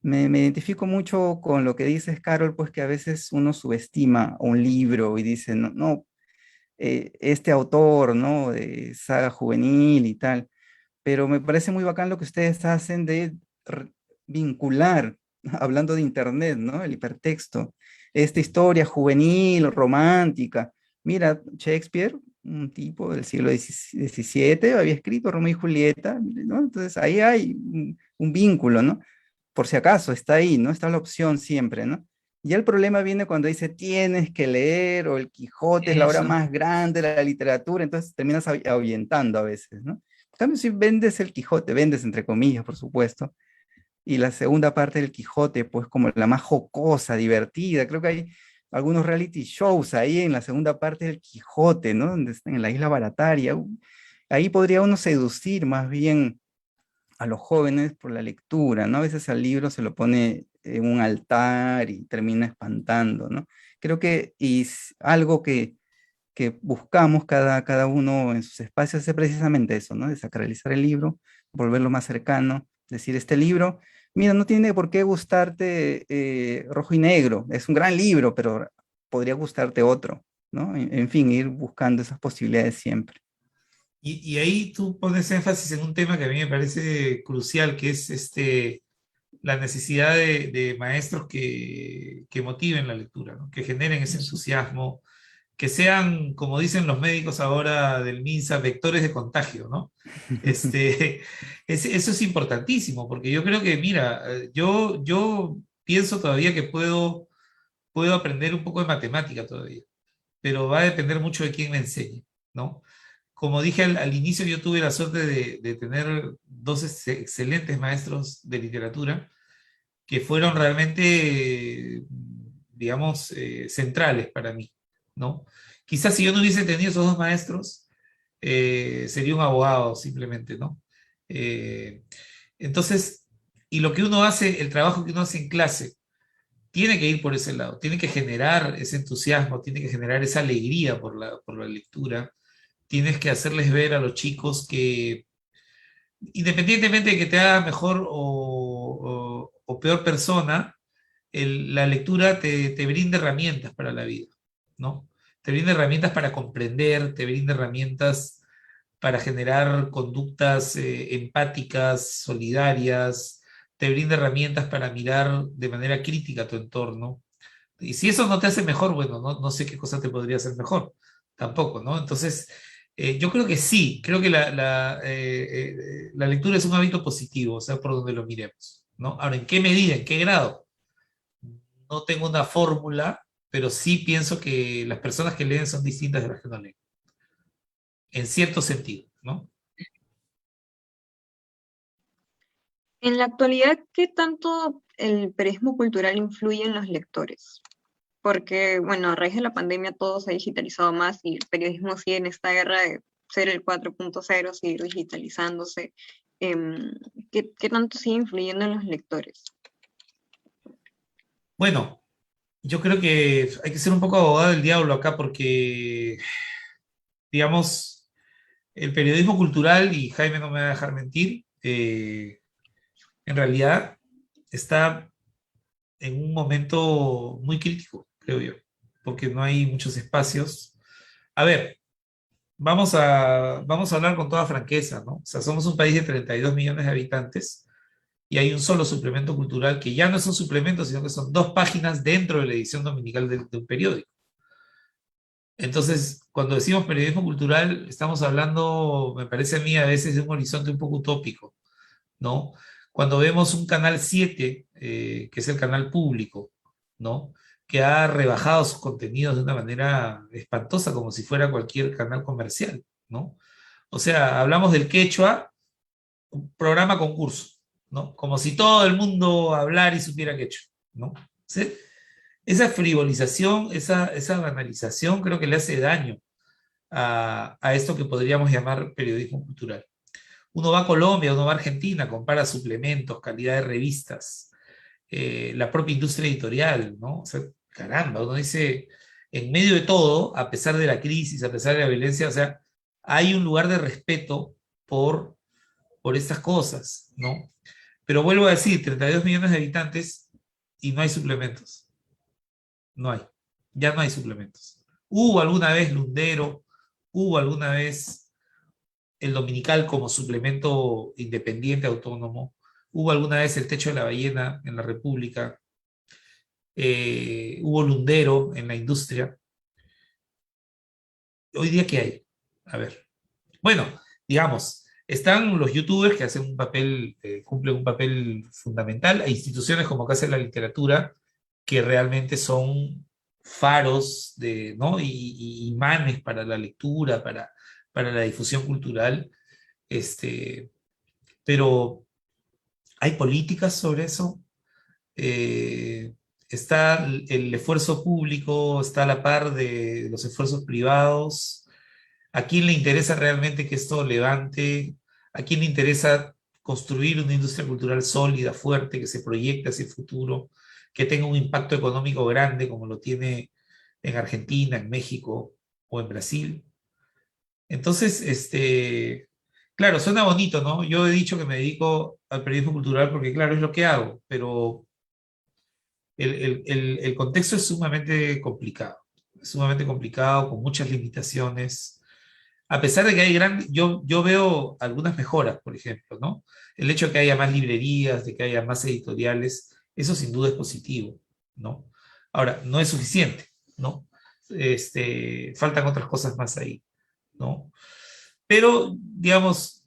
Me identifico mucho con lo que dices, Carol, pues que a veces uno subestima un libro y dice, no, no, este autor, ¿no? De saga juvenil y tal, pero me parece muy bacán lo que ustedes hacen de vincular, hablando de internet, ¿no? El hipertexto, esta historia juvenil, romántica. Mira, Shakespeare, un tipo del siglo XVII, había escrito Romeo y Julieta, ¿no? Entonces ahí hay un vínculo, ¿no? Por si acaso, está ahí, ¿no? Está la opción siempre, ¿no? Ya el problema viene cuando dice tienes que leer o el Quijote es la obra Eso. más grande de la literatura, entonces terminas ahuyentando a veces, ¿no? En cambio, si vendes el Quijote, vendes entre comillas, por supuesto, y la segunda parte del Quijote, pues como la más jocosa, divertida, creo que hay algunos reality shows ahí en la segunda parte del Quijote, ¿no? Donde están en la isla Barataria. Ahí podría uno seducir más bien a los jóvenes por la lectura, ¿no? A veces al libro se lo pone en un altar y termina espantando, ¿no? Creo que algo que buscamos cada uno en sus espacios es precisamente eso, ¿no? Desacralizar el libro, volverlo más cercano, decir, este libro, mira, no tiene por qué gustarte Rojo y Negro, es un gran libro, pero podría gustarte otro, ¿no? En fin, ir buscando esas posibilidades siempre. Y ahí tú pones énfasis en un tema que a mí me parece crucial, que es la necesidad de maestros que motiven la lectura, ¿no? Que generen ese Eso. entusiasmo, que sean, como dicen los médicos ahora del MINSA, vectores de contagio, ¿no? Este, eso es importantísimo, porque yo creo que, mira, yo pienso todavía que puedo aprender un poco de matemática todavía, pero va a depender mucho de quién me enseñe, ¿no? Como dije al inicio, yo tuve la suerte de tener dos excelentes maestros de literatura que fueron realmente, digamos, centrales para mí, ¿no? Quizás si yo no hubiese tenido esos dos maestros, sería un abogado simplemente, ¿no? Eh, entonces, y lo que uno hace, el trabajo que uno hace en clase, tiene que ir por ese lado, tiene que generar ese entusiasmo, tiene que generar esa alegría por la lectura, tienes que hacerles ver a los chicos que independientemente de que te haga mejor o peor persona, la lectura te brinda herramientas para la vida, ¿no? Te brinda herramientas para comprender, te brinda herramientas para generar conductas empáticas, solidarias, te brinda herramientas para mirar de manera crítica tu entorno. Y si eso no te hace mejor, bueno, no sé qué cosa te podría hacer mejor, tampoco, ¿no? Entonces, yo creo que sí, creo que la lectura es un hábito positivo, o sea, por donde lo miremos, ¿no? Ahora, ¿en qué medida, en qué grado? No tengo una fórmula, pero sí pienso que las personas que leen son distintas de las que no leen, en cierto sentido, ¿no? En la actualidad, ¿qué tanto el periodismo cultural influye en los lectores? Porque, bueno, a raíz de la pandemia todo se ha digitalizado más y el periodismo sigue en esta guerra de ser el 4.0, seguir digitalizándose. Em, ¿Qué tanto sigue influyendo en los lectores? Bueno, yo creo que hay que ser un poco abogado del diablo acá porque, digamos, el periodismo cultural, y Jaime no me va a dejar mentir, en realidad está en un momento muy crítico, creo yo, porque no hay muchos espacios. A ver, vamos a hablar con toda franqueza, ¿no? O sea, somos un país de 32 millones de habitantes y hay un solo suplemento cultural que ya no es un suplemento, sino que son dos páginas dentro de la edición dominical de un periódico. Entonces, cuando decimos periodismo cultural, estamos hablando, me parece a mí, a veces de un horizonte un poco utópico, ¿no? Cuando vemos un canal 7 que es el canal público, ¿no? Que ha rebajado sus contenidos de una manera espantosa, como si fuera cualquier canal comercial, ¿no? O sea, hablamos del quechua, programa concurso, ¿no? Como si todo el mundo hablara y supiera quechua, ¿no? ¿Sí? Esa frivolización, esa banalización creo que le hace daño a esto que podríamos llamar periodismo cultural. Uno va a Colombia, uno va a Argentina, compara suplementos, calidad de revistas, la propia industria editorial, ¿no? O sea, caramba, uno dice, en medio de todo, a pesar de la crisis, a pesar de la violencia, o sea, hay un lugar de respeto por estas cosas, ¿no? Pero vuelvo a decir, 32 millones de habitantes y no hay suplementos. No hay. Ya no hay suplementos. Hubo alguna vez Lundero, hubo alguna vez el Dominical como suplemento independiente autónomo, hubo alguna vez el Techo de la Ballena en la República, hubo Lundero en la industria. Hoy día, ¿qué hay? A ver. Bueno, digamos, están los youtubers que hacen un papel, cumplen un papel fundamental, hay instituciones como Casa de la Literatura que realmente son faros de, ¿no? y imanes para la lectura, para la difusión cultural, pero hay políticas sobre eso. Eh, Está el esfuerzo público, está a la par de los esfuerzos privados. ¿A quién le interesa realmente que esto levante? ¿A quién le interesa construir una industria cultural sólida, fuerte, que se proyecte hacia el futuro, que tenga un impacto económico grande como lo tiene en Argentina, en México o en Brasil? Entonces, claro, suena bonito, ¿no? Yo he dicho que me dedico al periodismo cultural porque, claro, es lo que hago, pero el contexto es sumamente complicado, con muchas limitaciones. A pesar de que hay yo veo algunas mejoras, por ejemplo, ¿no? El hecho de que haya más librerías, de que haya más editoriales, eso sin duda es positivo, ¿no? Ahora, no es suficiente, ¿no? Faltan otras cosas más ahí, ¿no? Pero, digamos,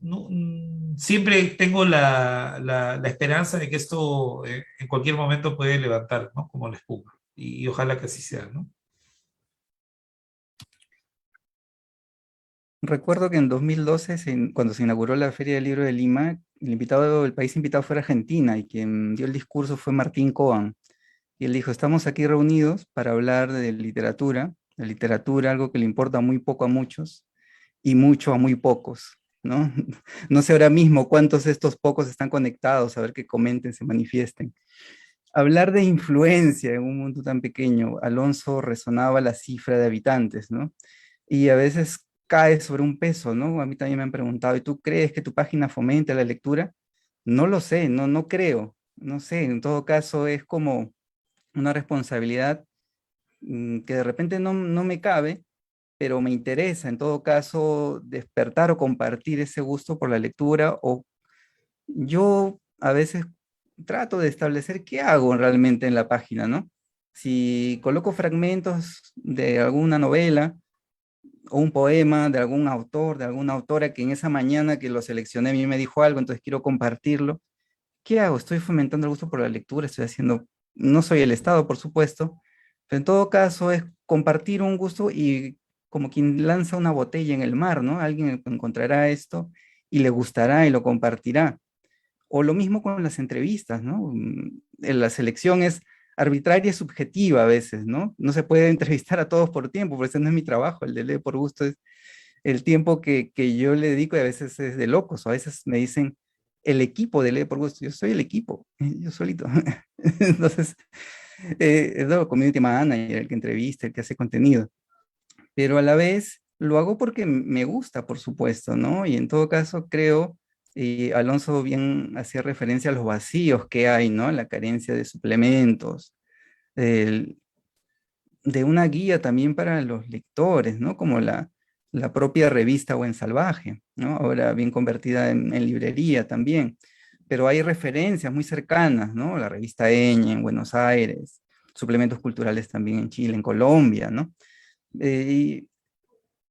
siempre tengo la esperanza de que esto en cualquier momento puede levantar, ¿no? Como la espuma. Y ojalá que así sea, ¿no? Recuerdo que en 2012, cuando se inauguró la Feria del Libro de Lima, el país invitado fue Argentina, y quien dio el discurso fue Martín Coan. Y él dijo: estamos aquí reunidos para hablar de literatura, algo que le importa muy poco a muchos y mucho a muy pocos, ¿no? No sé ahora mismo cuántos de estos pocos están conectados, a ver que comenten, se manifiesten. Hablar de influencia en un mundo tan pequeño, Alonso resonaba la cifra de habitantes, ¿no? Y a veces cae sobre un peso, ¿no? A mí también me han preguntado: ¿y tú crees que tu página fomenta la lectura? No lo sé, no creo, no sé, en todo caso es como una responsabilidad que de repente no me cabe, pero me interesa en todo caso despertar o compartir ese gusto por la lectura. O yo a veces trato de establecer qué hago realmente en la página, ¿no? Si coloco fragmentos de alguna novela o un poema de algún autor, de alguna autora que en esa mañana que lo seleccioné a mí me dijo algo, entonces quiero compartirlo. ¿Qué hago? Estoy fomentando el gusto por la lectura, estoy haciendo, no soy el Estado, por supuesto, pero en todo caso es compartir un gusto, y como quien lanza una botella en el mar, ¿no? Alguien encontrará esto y le gustará y lo compartirá. O lo mismo con las entrevistas, ¿no? La selección es arbitraria y subjetiva a veces, ¿no? No se puede entrevistar a todos por tiempo, porque ese no es mi trabajo. El de leer por gusto es el tiempo que yo le dedico, y a veces es de locos, o a veces me dicen el equipo de Lee por Gusto. Yo soy el equipo, yo solito. Entonces, es el community manager, el que entrevista, el que hace contenido, pero a la vez lo hago porque me gusta, por supuesto, ¿no? Y en todo caso creo, y Alonso bien hacía referencia a los vacíos que hay, ¿no? La carencia de suplementos, el- de una guía también para los lectores, ¿no? Como la propia revista Buen Salvaje, ¿no? Ahora bien convertida en librería también, pero hay referencias muy cercanas, ¿no? La revista Eñe en Buenos Aires, suplementos culturales también en Chile, en Colombia, ¿no? Y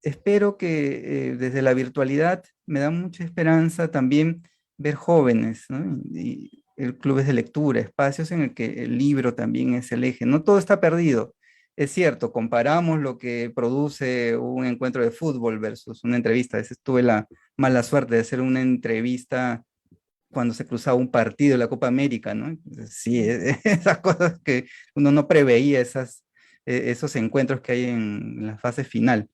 espero que desde la virtualidad me da mucha esperanza también ver jóvenes, ¿no? Y el clubes de lectura, espacios en el que el libro también es el eje. No todo está perdido. es cierto, comparamos lo que produce un encuentro de fútbol versus una entrevista. A veces tuve la mala suerte de hacer una entrevista cuando se cruzaba un partido de la Copa América, ¿no? Entonces, sí, esas cosas que uno no preveía, esos encuentros que hay en la fase final.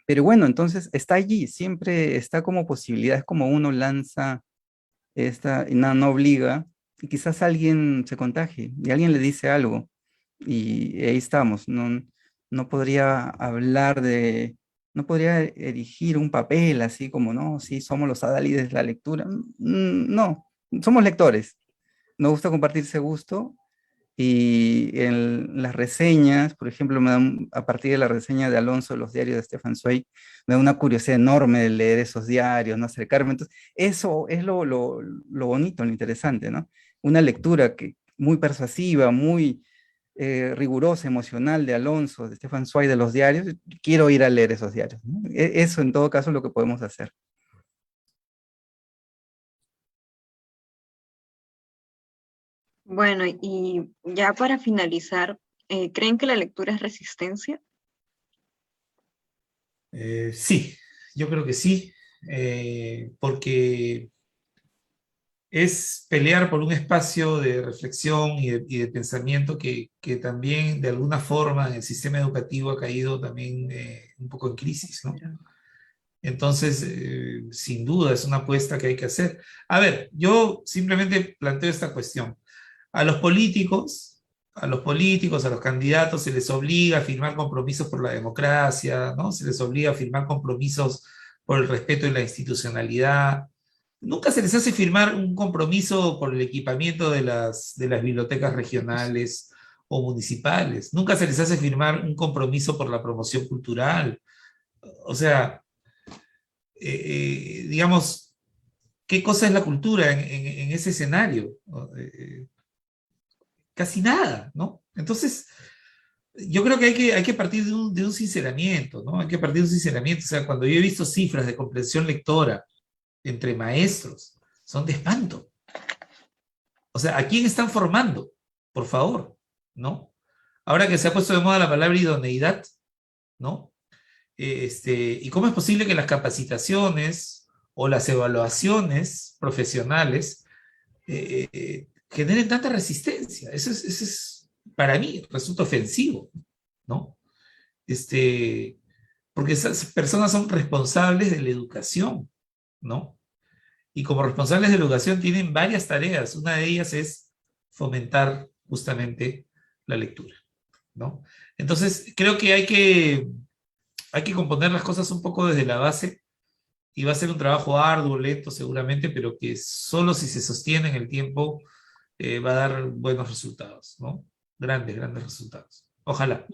Pero bueno, entonces está allí, siempre está como posibilidad, es como uno lanza y no obliga, y quizás alguien se contagie y alguien le dice algo, y ahí estamos. No, no podría hablar no podría erigir un papel así como, no, sí, somos los adálides de la lectura. No, somos lectores, nos gusta compartir ese gusto. Y en las reseñas, por ejemplo, a partir de la reseña de Alonso de los diarios de Stefan Zweig, me da una curiosidad enorme de leer esos diarios, no acercarme. Entonces, eso es lo bonito, lo interesante, ¿no? Una lectura muy persuasiva, muy rigurosa, emocional de Alonso, de Stefan Zweig, de los diarios. Quiero ir a leer esos diarios, ¿no? Eso, en todo caso, es lo que podemos hacer. Bueno, y ya para finalizar, ¿creen que la lectura es resistencia? Sí, yo creo que sí, porque es pelear por un espacio de reflexión y de pensamiento que también de alguna forma en el sistema educativo ha caído también un poco en crisis, ¿no? Entonces, sin duda es una apuesta que hay que hacer. A ver, yo simplemente planteo esta cuestión. A los políticos, a los candidatos se les obliga a firmar compromisos por la democracia, ¿no? Se les obliga a firmar compromisos por el respeto de la institucionalidad. Nunca se les hace firmar un compromiso por el equipamiento de las bibliotecas regionales o municipales. Nunca se les hace firmar un compromiso por la promoción cultural. O sea, digamos, ¿qué cosa es la cultura en ese escenario? Casi nada, ¿no? Entonces, yo creo que hay que partir de un sinceramiento, ¿no? Hay que partir de un sinceramiento. O sea, cuando yo he visto cifras de comprensión lectora entre maestros, son de espanto. O sea, ¿a quién están formando? Por favor, ¿no? Ahora que se ha puesto de moda la palabra idoneidad, ¿no? ¿Y cómo es posible que las capacitaciones o las evaluaciones profesionales generen tanta resistencia? Eso es, para mí, resulta ofensivo, ¿no? Porque esas personas son responsables de la educación, ¿no? Y como responsables de la educación tienen varias tareas. Una de ellas es fomentar justamente la lectura, ¿no? Entonces, creo que hay que componer las cosas un poco desde la base y va a ser un trabajo arduo, lento seguramente, pero que solo si se sostiene en el tiempo va a dar buenos resultados, ¿no? Grandes, grandes resultados. Ojalá.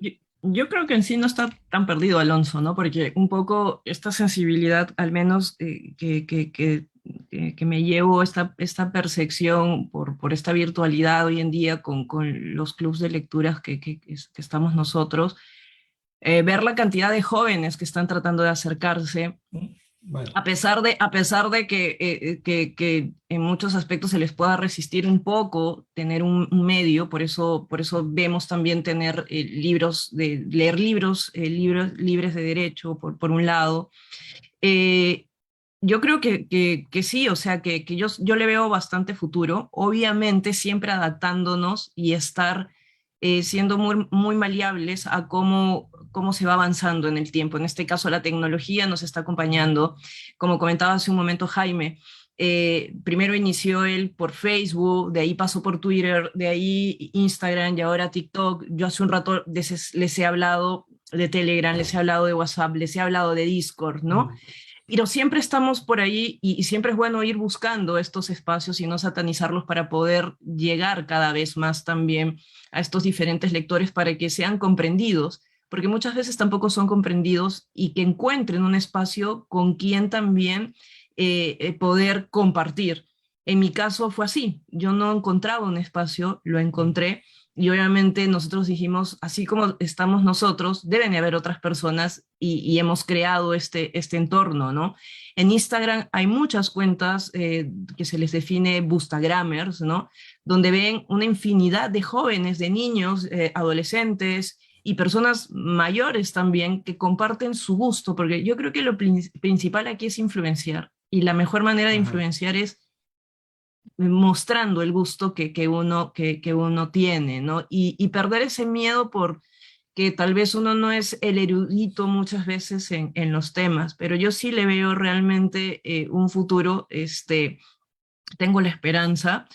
Yo creo que en sí no está tan perdido Alonso, ¿no? Porque un poco esta sensibilidad, al menos que me llevo esta percepción por esta virtualidad hoy en día con los clubs de lecturas que estamos nosotros, ver la cantidad de jóvenes que están tratando de acercarse, Bueno. a pesar de que en muchos aspectos se les pueda resistir un poco tener un medio. Por eso vemos también tener leer libros libres de derecho, por un lado. Yo creo que sí, o sea, que yo le veo bastante futuro, obviamente siempre adaptándonos y estar siendo muy, muy maleables a cómo se va avanzando en el tiempo. En este caso, la tecnología nos está acompañando. Como comentaba hace un momento Jaime, primero inició él por Facebook, de ahí pasó por Twitter, de ahí Instagram y ahora TikTok. Yo hace un rato les he hablado de Telegram, les he hablado de WhatsApp, les he hablado de Discord, ¿no? Pero siempre estamos por ahí y siempre es bueno ir buscando estos espacios y no satanizarlos para poder llegar cada vez más también a estos diferentes lectores para que sean comprendidos, porque muchas veces tampoco son comprendidos, y que encuentren un espacio con quien también poder compartir. En mi caso fue así, yo no encontraba un espacio, lo encontré. Y obviamente nosotros dijimos, así como estamos nosotros, deben de haber otras personas, y hemos creado este entorno, ¿no? En Instagram hay muchas cuentas que se les define Bookstagrammers, ¿no? Donde ven una infinidad de jóvenes, de niños, adolescentes, y personas mayores también que comparten su gusto, porque yo creo que lo principal aquí es influenciar, y la mejor manera de Ajá. influenciar es mostrando el gusto que uno tiene, ¿no? Y perder ese miedo por que tal vez uno no es el erudito muchas veces en los temas, pero yo sí le veo realmente un futuro, tengo la esperanza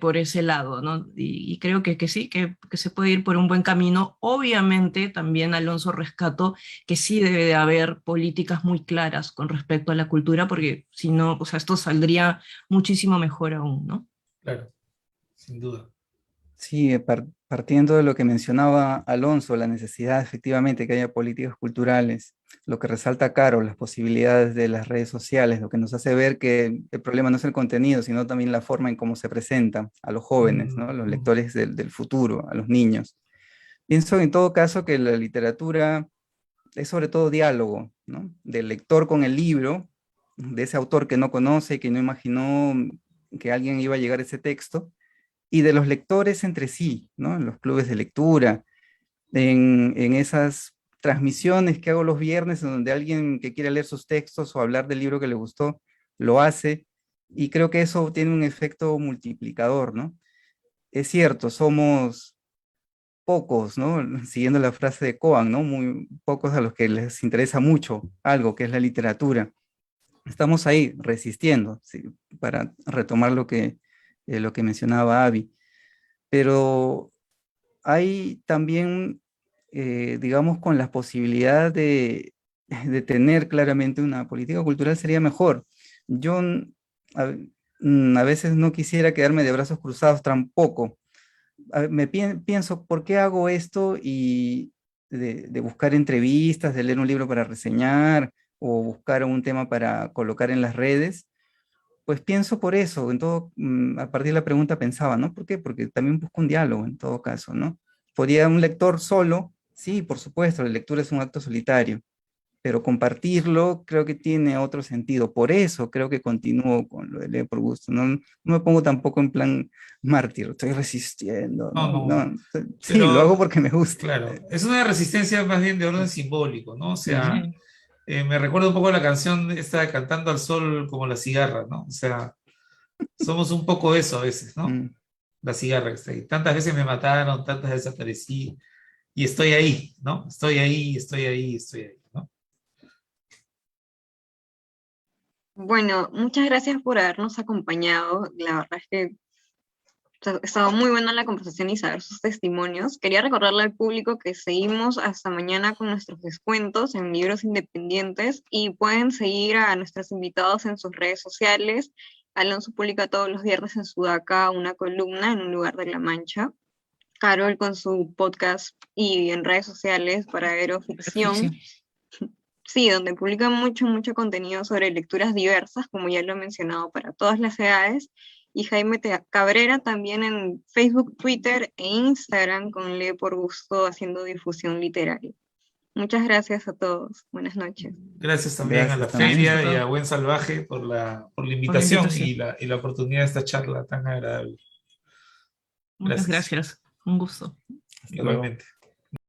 por ese lado, ¿no? Y creo que sí, que se puede ir por un buen camino. Obviamente también Alonso rescato que sí debe de haber políticas muy claras con respecto a la cultura, porque si no, o sea, esto saldría muchísimo mejor aún, ¿no? Claro, sin duda. Sí, partiendo de lo que mencionaba Alonso, la necesidad efectivamente que haya políticas culturales, lo que resalta Caro, las posibilidades de las redes sociales, lo que nos hace ver que el problema no es el contenido, sino también la forma en cómo se presenta a los jóvenes, ¿no? A los lectores del futuro, a los niños. Pienso en todo caso que la literatura es sobre todo diálogo, ¿no? Del lector con el libro, de ese autor que no conoce, que no imaginó que alguien iba a llegar a ese texto, y de los lectores entre sí, ¿no? En los clubes de lectura, en esas transmisiones que hago los viernes, en donde alguien que quiere leer sus textos o hablar del libro que le gustó, lo hace, y creo que eso tiene un efecto multiplicador, ¿no? Es cierto, somos pocos, ¿no? Siguiendo la frase de Coan, ¿no? Muy pocos a los que les interesa mucho algo que es la literatura. Estamos ahí resistiendo, ¿sí? Para retomar lo que mencionaba Avi. Pero hay también, digamos, con la posibilidad de tener claramente una política cultural sería mejor. Yo a veces no quisiera quedarme de brazos cruzados tampoco. Pienso, ¿por qué hago esto? Y de buscar entrevistas, de leer un libro para reseñar o buscar un tema para colocar en las redes. Pues pienso por eso, a partir de la pregunta pensaba, ¿no? ¿Por qué? Porque también busco un diálogo en todo caso, ¿no? ¿Podría un lector solo? Sí, por supuesto, la lectura es un acto solitario, pero compartirlo creo que tiene otro sentido. Por eso creo que continúo con lo de leer por gusto. No, no me pongo tampoco en plan mártir, estoy resistiendo, No, ¿no? no, No, sí, lo hago pero porque me gusta. claro, es una resistencia más bien de orden simbólico, ¿no? O sea, Ujú. me recuerda un poco la canción esta de Cantando al Sol como la cigarra, ¿no? O sea, somos un poco eso a veces, ¿no? Mm. La cigarra que está ahí. Tantas veces me mataron, tantas desaparecí, y estoy ahí, ¿no? Estoy ahí, estoy ahí, estoy ahí, ¿no? Bueno, muchas gracias por habernos acompañado. La verdad es que ha estado muy buena la conversación y saber sus testimonios. Quería recordarle al público que seguimos hasta mañana con nuestros descuentos en libros independientes y pueden seguir a nuestros invitados en sus redes sociales. Alonso publica todos los viernes en Sudaca una columna en un lugar de La Mancha. Carol con su podcast y en redes sociales para Aeroficción. Ficción. Sí, donde publican mucho contenido sobre lecturas diversas, como ya lo he mencionado, para todas las edades. Y Jaime Cabrera también en Facebook, Twitter e Instagram con Lee por Gusto haciendo difusión literaria. Muchas gracias a todos. Buenas noches. Gracias también a Gracias la Gracias también. a feria y todos a Buen Salvaje por la por la invitación invitación. y la oportunidad de esta charla tan agradable. Muchas Gracias. gracias. Un gusto. Hasta luego. Igualmente.